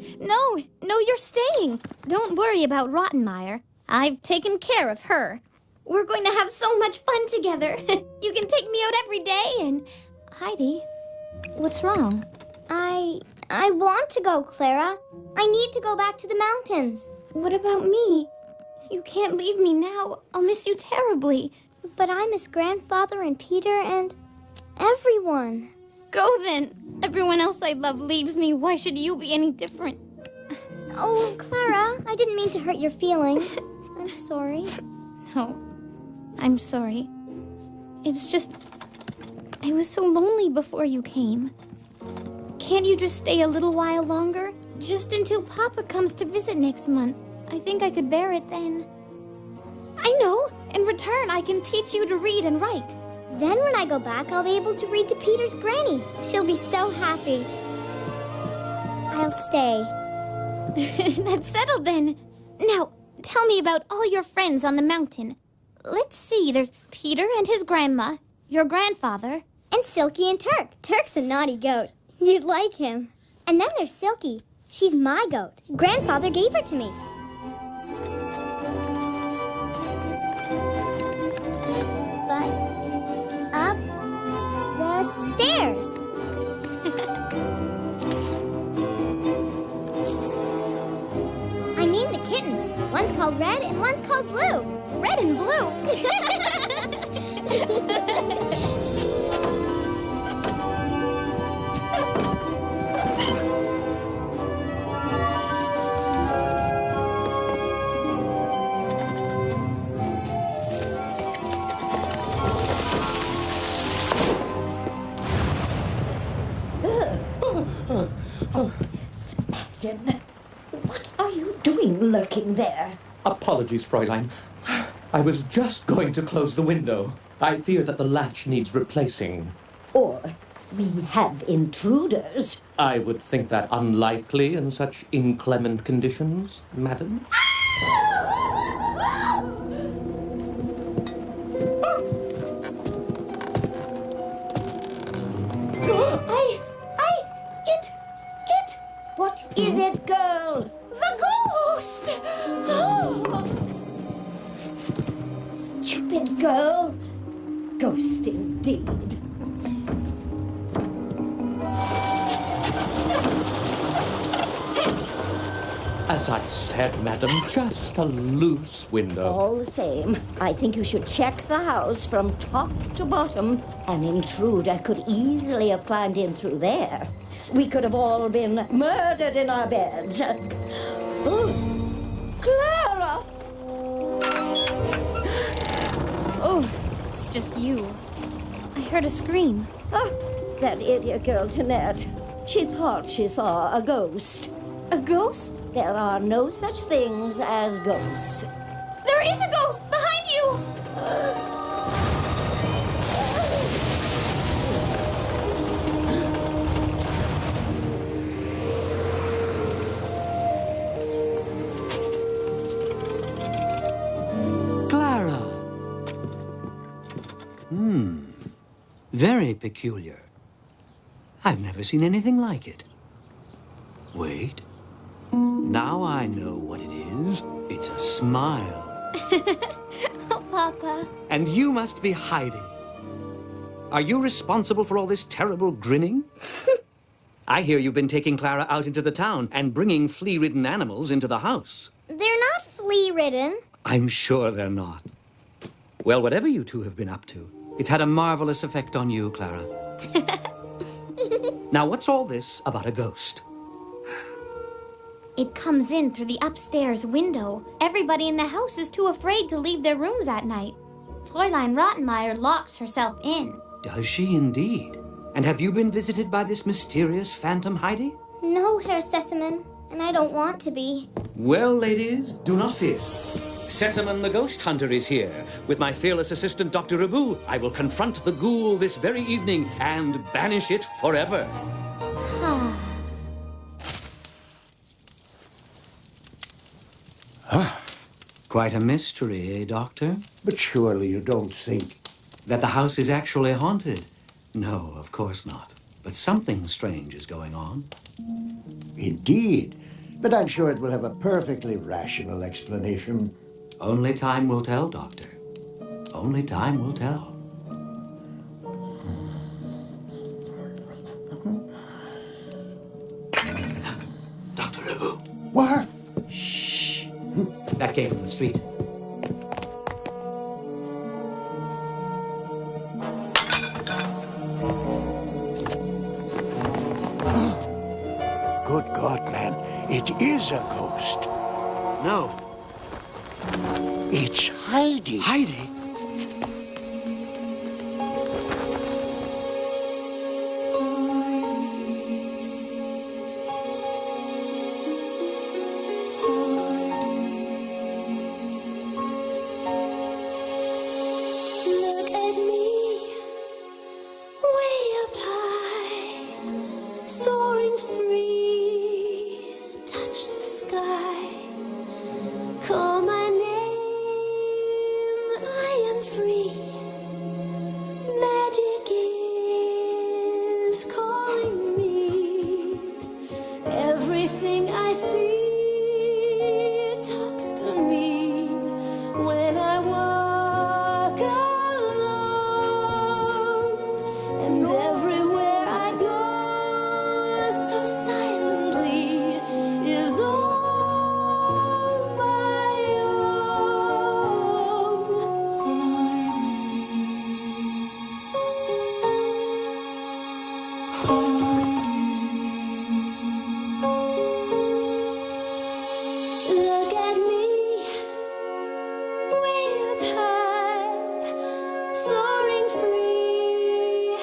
Speaker 11: no, you're staying. Don't worry about Rottenmeier. I've taken care of her. We're going to have so much fun together. You can take me out every day and... Heidi, what's wrong?
Speaker 1: I want to go, Clara. I need to go back to the mountains.
Speaker 11: What about me? You can't leave me now. I'll miss you terribly.
Speaker 1: But I miss Grandfather and Peter and everyone.
Speaker 11: Go then. Everyone else I love leaves me. Why should you be any different?
Speaker 1: Oh, Clara, I didn't mean to hurt your feelings. I'm sorry.
Speaker 11: No, I'm sorry. It's just... I was so lonely before you came. Can't you just stay a little while longer? Just until Papa comes to visit next month. I think I could bear it then. I know. In return, I can teach you to read and write.
Speaker 1: Then when I go back, I'll be able to read to Peter's granny. She'll be so happy. I'll stay.
Speaker 11: That's settled then. Now, tell me about all your friends on the mountain. Let's see, there's Peter and his grandma, your grandfather,
Speaker 1: and Silky and Turk. Turk's a naughty goat. You'd like him. And then there's Silky. She's my goat. Grandfather gave her to me. But up the stairs. I named the kittens. One's called Red and one's called Blue.
Speaker 11: Red and Blue.
Speaker 6: Sebastian, what are you doing lurking there?
Speaker 10: Apologies, Fräulein. I was just going to close the window. I fear that the latch needs replacing.
Speaker 6: Or we have intruders.
Speaker 10: I would think that unlikely in such inclement conditions, madam.
Speaker 6: What is it, girl?
Speaker 7: The ghost! Oh.
Speaker 6: Stupid girl. Ghost indeed.
Speaker 10: As I said, madam, just a loose window.
Speaker 6: All the same, I think you should check the house from top to bottom. An intruder could easily have climbed in through there. We could have all been murdered in our beds. Oh, Clara!
Speaker 11: Oh, it's just you. I heard a scream.
Speaker 6: Oh, that idiot girl, Tinette. She thought she saw a ghost.
Speaker 11: A ghost?
Speaker 6: There are no such things as ghosts.
Speaker 11: There is a ghost behind you!
Speaker 8: Clara. Very peculiar. I've never seen anything like it. Wait. Now I know what it is. It's a smile.
Speaker 11: Oh, Papa.
Speaker 8: And you must be Heidi. Are you responsible for all this terrible grinning? I hear you've been taking Clara out into the town and bringing flea-ridden animals into the house.
Speaker 1: They're not flea-ridden.
Speaker 8: I'm sure they're not. Well, whatever you two have been up to, it's had a marvelous effect on you, Clara. Now, what's all this about a ghost?
Speaker 11: It comes in through the upstairs window. Everybody in the house is too afraid to leave their rooms at night. Fräulein Rottenmeier locks herself in.
Speaker 8: Does she indeed? And have you been visited by this mysterious phantom, Heidi?
Speaker 1: No, Herr Sesamon, and I don't want to be.
Speaker 8: Well, ladies, do not fear. Sesamon the Ghost Hunter is here. With my fearless assistant, Dr. Rabu, I will confront the ghoul this very evening and banish it forever. Quite a mystery, eh, Doctor?
Speaker 12: But surely you don't think...
Speaker 8: That the house is actually haunted? No, of course not. But something strange is going on.
Speaker 12: Indeed. But I'm sure it will have a perfectly rational explanation.
Speaker 8: Only time will tell, Doctor. Only time will tell. Dr. Who?
Speaker 12: What?
Speaker 8: Shh. That came from the street.
Speaker 12: Good God, man. It is a ghost.
Speaker 8: No.
Speaker 12: It's Heidi.
Speaker 8: Heidi?
Speaker 13: Look at me, way up high, soaring free. Touch the sky, call my name. I am free. Magic is calling me. Everything I see talks to me when I walk alone, and everywhere I go, so silently, is all my Look at me, way up high, soaring free.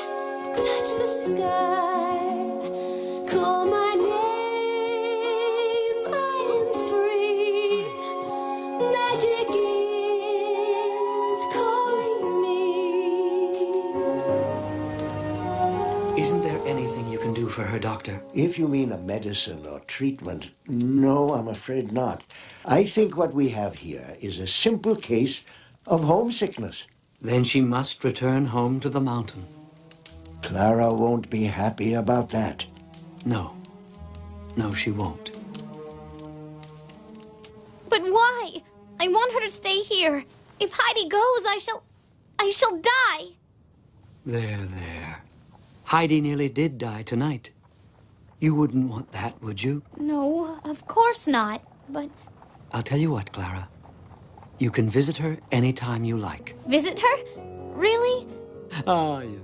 Speaker 13: Touch the sky, call my name. I am free. Magic is calling me.
Speaker 8: Isn't there anything you can do for her, Doctor?
Speaker 12: If you mean a medicine or treatment, no, I'm afraid not. I think what we have here is a simple case of homesickness.
Speaker 8: Then she must return home to the mountain.
Speaker 12: Clara won't be happy about that.
Speaker 8: No. No, she won't.
Speaker 11: But why? I want her to stay here. If Heidi goes, I shall die.
Speaker 8: There. Heidi nearly did die tonight. You wouldn't want that, would you?
Speaker 11: No, of course not. But
Speaker 8: I'll tell you what, Clara. You can visit her anytime you like.
Speaker 11: visit her? Really?
Speaker 8: Ah, yes.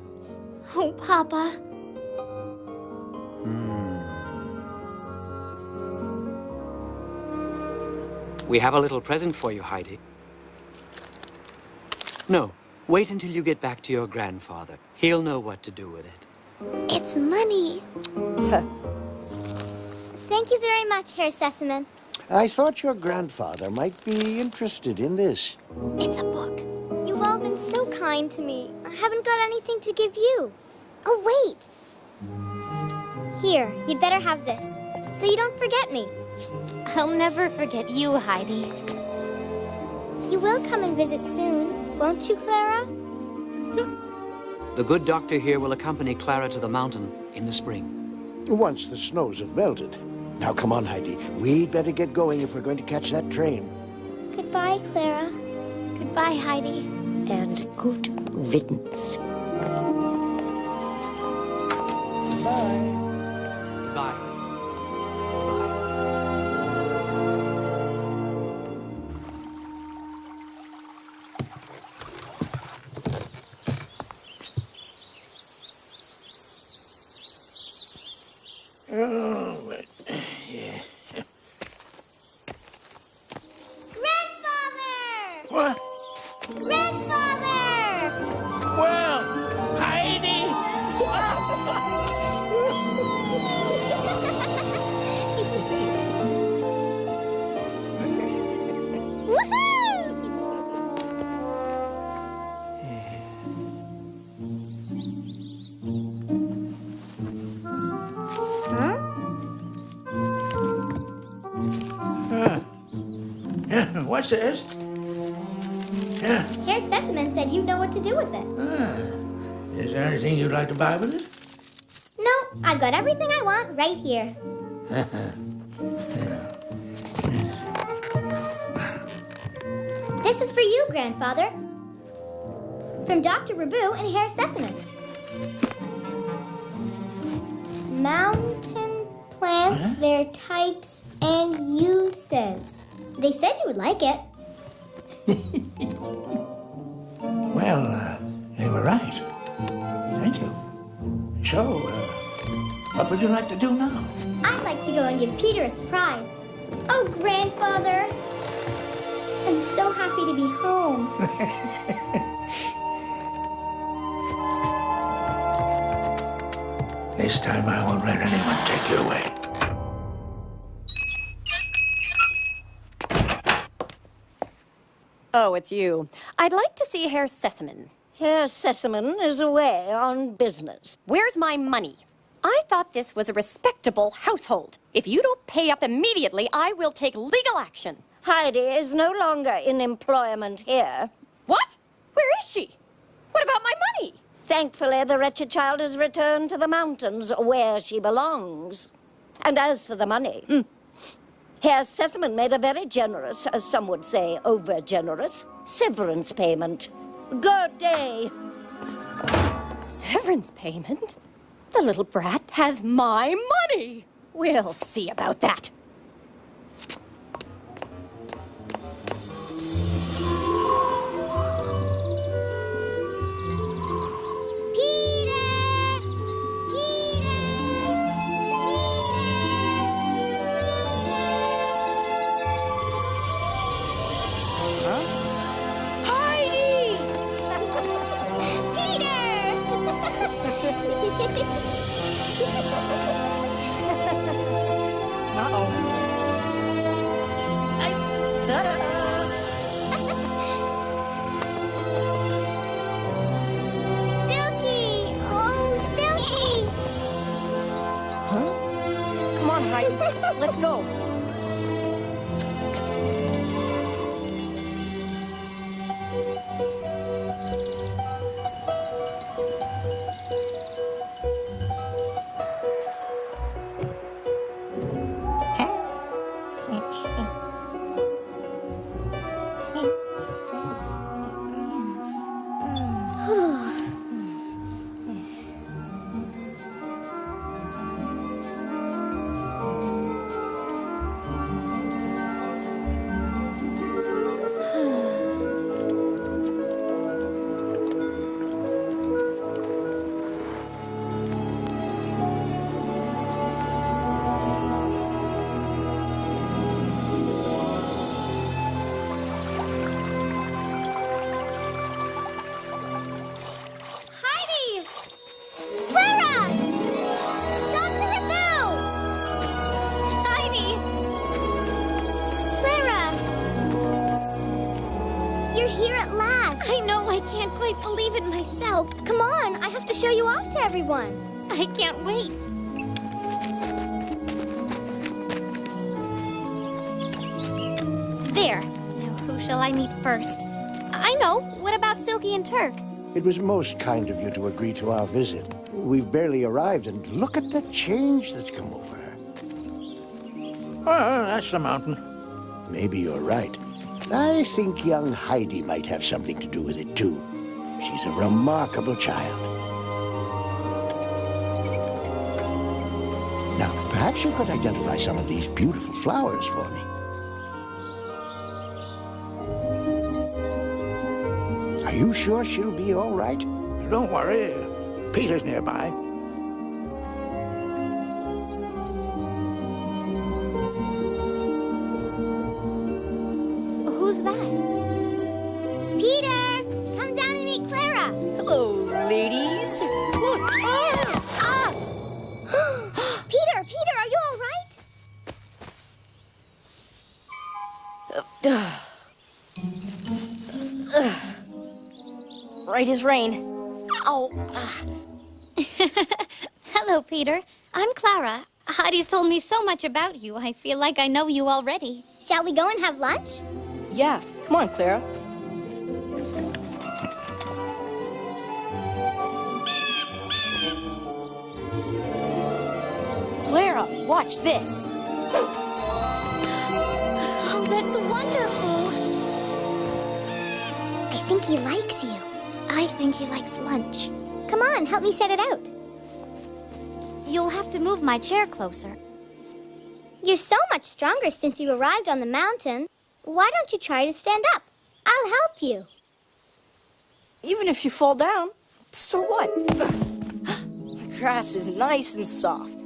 Speaker 11: Oh, Papa.
Speaker 8: We have a little present for you, Heidi. No, wait until you get back to your grandfather. He'll know what to do with it.
Speaker 1: It's money. Thank you very much, Herr Sesaman.
Speaker 12: I thought your grandfather might be interested in this.
Speaker 1: It's a book. You've all been so kind to me. I haven't got anything to give you. Oh, wait. Here, you'd better have this, so you don't forget me.
Speaker 11: I'll never forget you, Heidi.
Speaker 1: You will come and visit soon, won't you, Clara?
Speaker 8: The good doctor here will accompany Clara to the mountain in the spring.
Speaker 12: Once the snows have melted. Now, come on, Heidi. We'd better get going if we're going to catch that train.
Speaker 1: Goodbye, Clara.
Speaker 11: Goodbye, Heidi.
Speaker 6: And good riddance.
Speaker 12: Bye.
Speaker 8: Goodbye.
Speaker 5: Oh, but, yeah.
Speaker 1: Grandfather!
Speaker 5: What?
Speaker 1: Grandfather!
Speaker 5: Well, Heidi! What's this? Yeah.
Speaker 1: Herr Sesamon said you'd know what to do with it.
Speaker 5: Is there anything you'd like to buy with it?
Speaker 1: No, I've got everything I want right here. This is for you, Grandfather. From Dr. Rabu and Herr Sesamon. Mountain plants, their types, and uses. They said you would like it.
Speaker 5: Well, they were right. Thank you. So, what would you like to do now?
Speaker 1: I'd like to go and give Peter a surprise. Oh, Grandfather. I'm so happy to be home.
Speaker 5: This time I won't let anyone take you away.
Speaker 2: Oh, it's you. I'd like to see Herr Sesamon.
Speaker 6: Herr Sesamon is away on business.
Speaker 2: Where's my money? I thought this was a respectable household. If you don't pay up immediately, I will take legal action.
Speaker 6: Heidi is no longer in employment here.
Speaker 2: What? Where is she? What about my money?
Speaker 6: Thankfully, the wretched child has returned to the mountains where she belongs. And as for the money, Herr Sesamon made a very generous, some would say over-generous, severance payment. Good day.
Speaker 2: Severance payment? The little brat has my money. We'll see about that.
Speaker 1: Silky! Oh, Silky!
Speaker 4: Huh? Come on, Heidi. Let's go.
Speaker 1: Heidi! Clara! Dr. Rabu! Heidi! Clara! You're here at last.
Speaker 11: I know, I can't quite believe it myself.
Speaker 1: Come on, I have to show you off to everyone.
Speaker 11: I can't wait. There. Now, who shall I meet first? I know. What about Silky and Turk?
Speaker 12: It was most kind of you to agree to our visit. We've barely arrived, and look at the change that's come over her.
Speaker 5: Oh, that's the mountain.
Speaker 12: Maybe you're right. I think young Heidi might have something to do with it, too. She's a remarkable child. Now, perhaps you could identify some of these beautiful flowers for me. Are you sure she'll be all right?
Speaker 5: Don't worry. Peter's nearby.
Speaker 11: Who's that?
Speaker 1: Peter! Come down and meet Clara.
Speaker 4: Hello, ladies.
Speaker 1: Peter, are you all right?
Speaker 4: Right as rain. Ow.
Speaker 11: Hello, Peter. I'm Clara. Heidi's told me so much about you. I feel like I know you already.
Speaker 1: Shall we go and have lunch?
Speaker 4: Yeah, come on, Clara. Watch this.
Speaker 1: Oh, that's wonderful. I think he likes you.
Speaker 11: I think he likes lunch.
Speaker 1: Come on, help me set it out.
Speaker 11: You'll have to move my chair closer.
Speaker 1: You're so much stronger since you arrived on the mountain. Why don't you try to stand up? I'll help you.
Speaker 4: Even if you fall down, so what? The grass is nice and soft.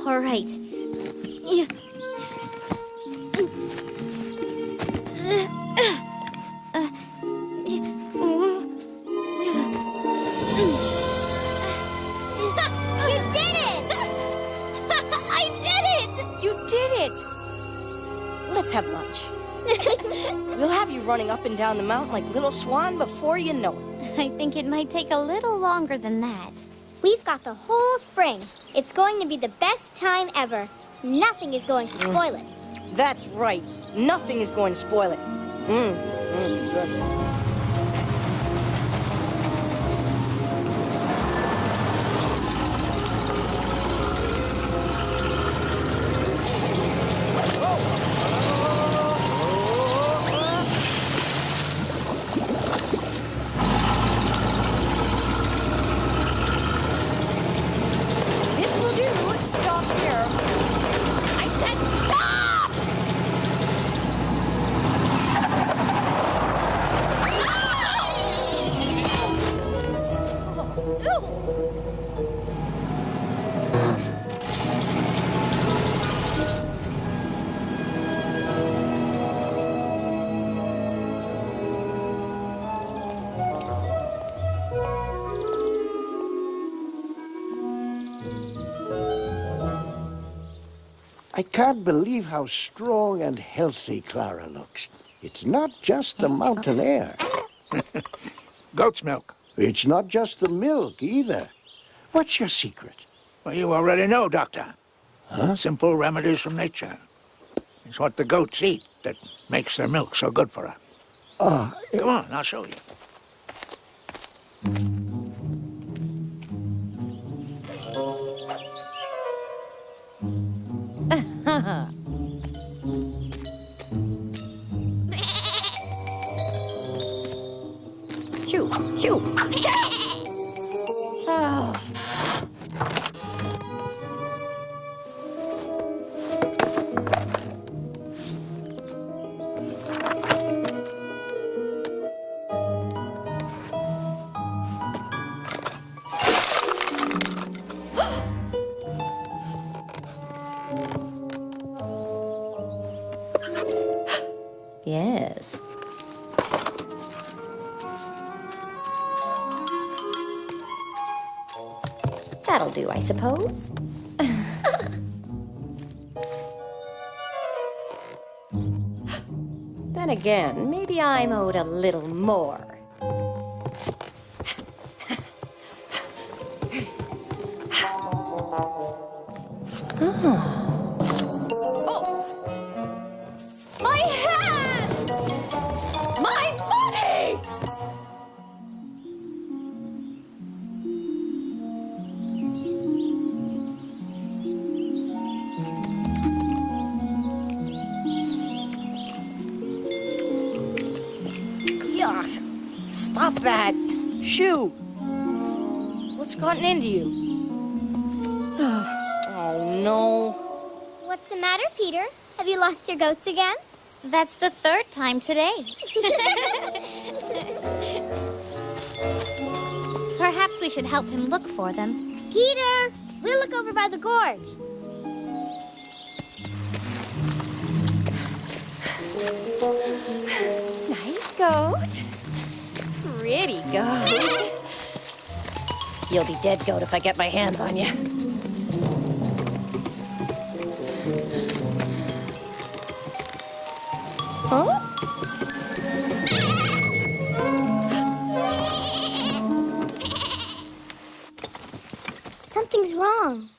Speaker 11: All right.
Speaker 4: Let's have lunch. We'll have you running up and down the mountain like Little Swan before you know it.
Speaker 11: I think it might take a little longer than that.
Speaker 1: We've got the whole spring. It's going to be the best time ever. Nothing is going to spoil it.
Speaker 4: That's right. Nothing is going to spoil it. Good.
Speaker 12: I can't believe how strong and healthy Clara looks. It's not just the mountain air.
Speaker 5: Goat's milk.
Speaker 12: It's not just the milk, either. What's your secret?
Speaker 5: Well, you already know, Doctor.
Speaker 12: Huh?
Speaker 5: Simple remedies from nature. It's what the goats eat that makes their milk so good for us. Come on, I'll show you.
Speaker 2: Shoo, shoo. Oh. Yes. That'll do, I suppose. Then again, maybe I'm owed a little more.
Speaker 13: My hat! My money!
Speaker 4: Yuck. Stop that. Shoo. What's gotten into you? Oh, no.
Speaker 1: What's the matter, Peter? Have you lost your goats again?
Speaker 11: That's the third time today. Perhaps we should help him look for them.
Speaker 1: Peter, we'll look over by the gorge.
Speaker 2: Nice goat. Pretty goat. You'll be dead, goat, if I get my hands on you. Huh?
Speaker 1: Something's wrong.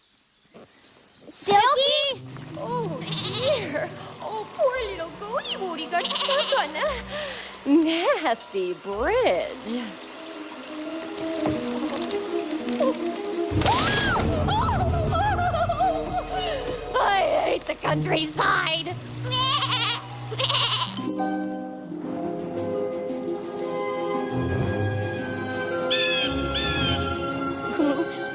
Speaker 1: Silky?
Speaker 13: Oh,
Speaker 2: dear! Oh, poor little Goody Woody got stuck on that nasty bridge. I hate the countryside.
Speaker 4: Oops.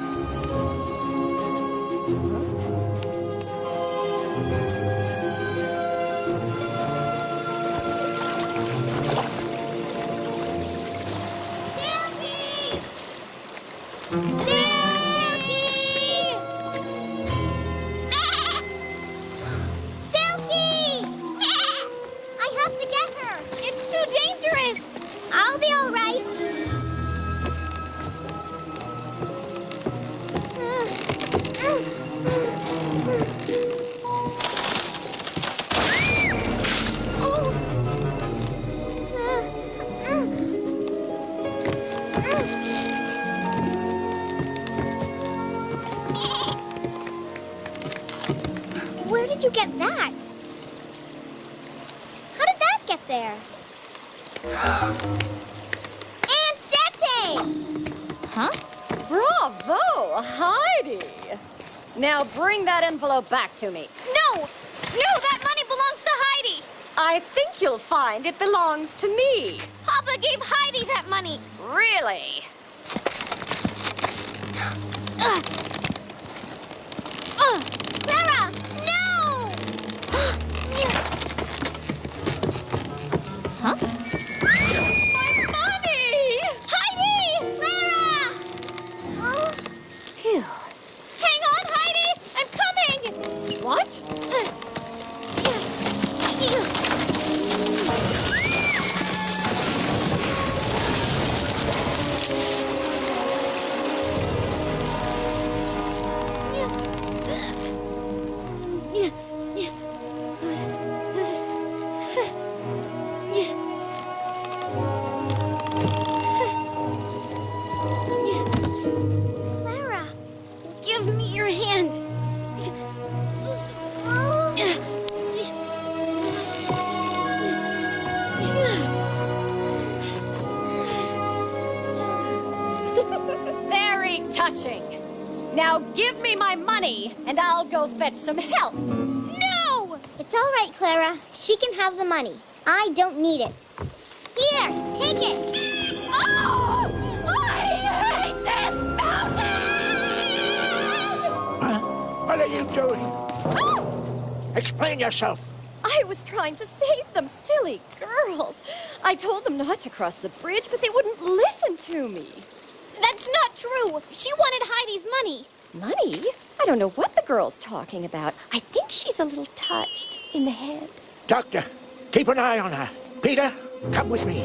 Speaker 1: I'll be all right. Where did you get that? How did that get there? Aunt Dete!
Speaker 11: Huh?
Speaker 2: Bravo, Heidi! Now bring that envelope back to me.
Speaker 11: No! No, that money belongs to Heidi!
Speaker 2: I think you'll find it belongs to me.
Speaker 11: Papa gave Heidi that money.
Speaker 2: Really?
Speaker 1: Clara! No!
Speaker 11: Huh?
Speaker 2: My money!
Speaker 1: Heidi! Clara! Oh.
Speaker 2: Phew.
Speaker 11: Hang on, Heidi! I'm coming!
Speaker 2: What?
Speaker 1: Clara!
Speaker 11: Give me your hand.
Speaker 2: Very touching. Now give me my money, and I'll go fetch some help.
Speaker 11: No!
Speaker 1: It's all right, Clara. She can have the money. I don't need it. Here, take it.
Speaker 2: Oh! I hate this mountain!
Speaker 5: What are you doing?
Speaker 2: Oh!
Speaker 5: Explain yourself.
Speaker 2: I was trying to save them, silly girls. I told them not to cross the bridge, but they wouldn't listen to me.
Speaker 11: That's not true. She wanted Heidi's money.
Speaker 2: Money? I don't know what the girl's talking about. I think she's a little touched in the head.
Speaker 5: Doctor, keep an eye on her. Peter, come with me.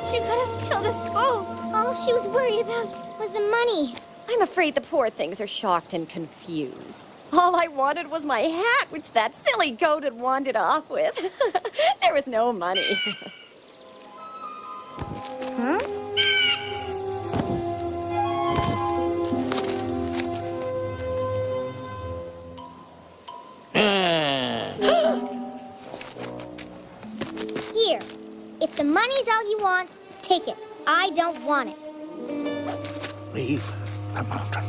Speaker 11: She could have killed us both.
Speaker 1: All she was worried about was the money.
Speaker 2: I'm afraid the poor things are shocked and confused. All I wanted was my hat, which that silly goat had wandered off with. There was no money.
Speaker 1: Huh? Here. If the money's all you want, take it. I don't want it.
Speaker 5: Leave the mountain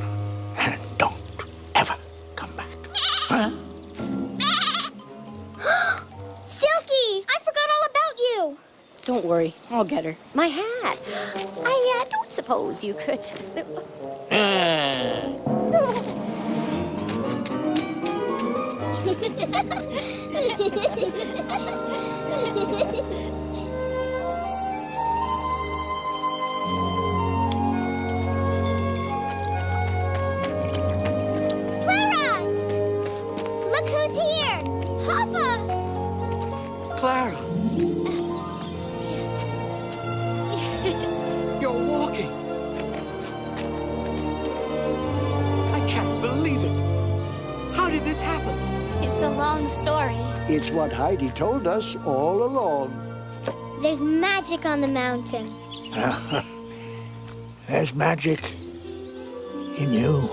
Speaker 5: and don't ever come back. Huh?
Speaker 1: Silky! I forgot all about you.
Speaker 4: Don't worry, I'll get her.
Speaker 2: My hat. I don't suppose you could.
Speaker 1: Clara!
Speaker 8: did this happen?
Speaker 11: It's a long story.
Speaker 12: It's what Heidi told us all along.
Speaker 1: There's magic on the mountain.
Speaker 5: There's magic in you.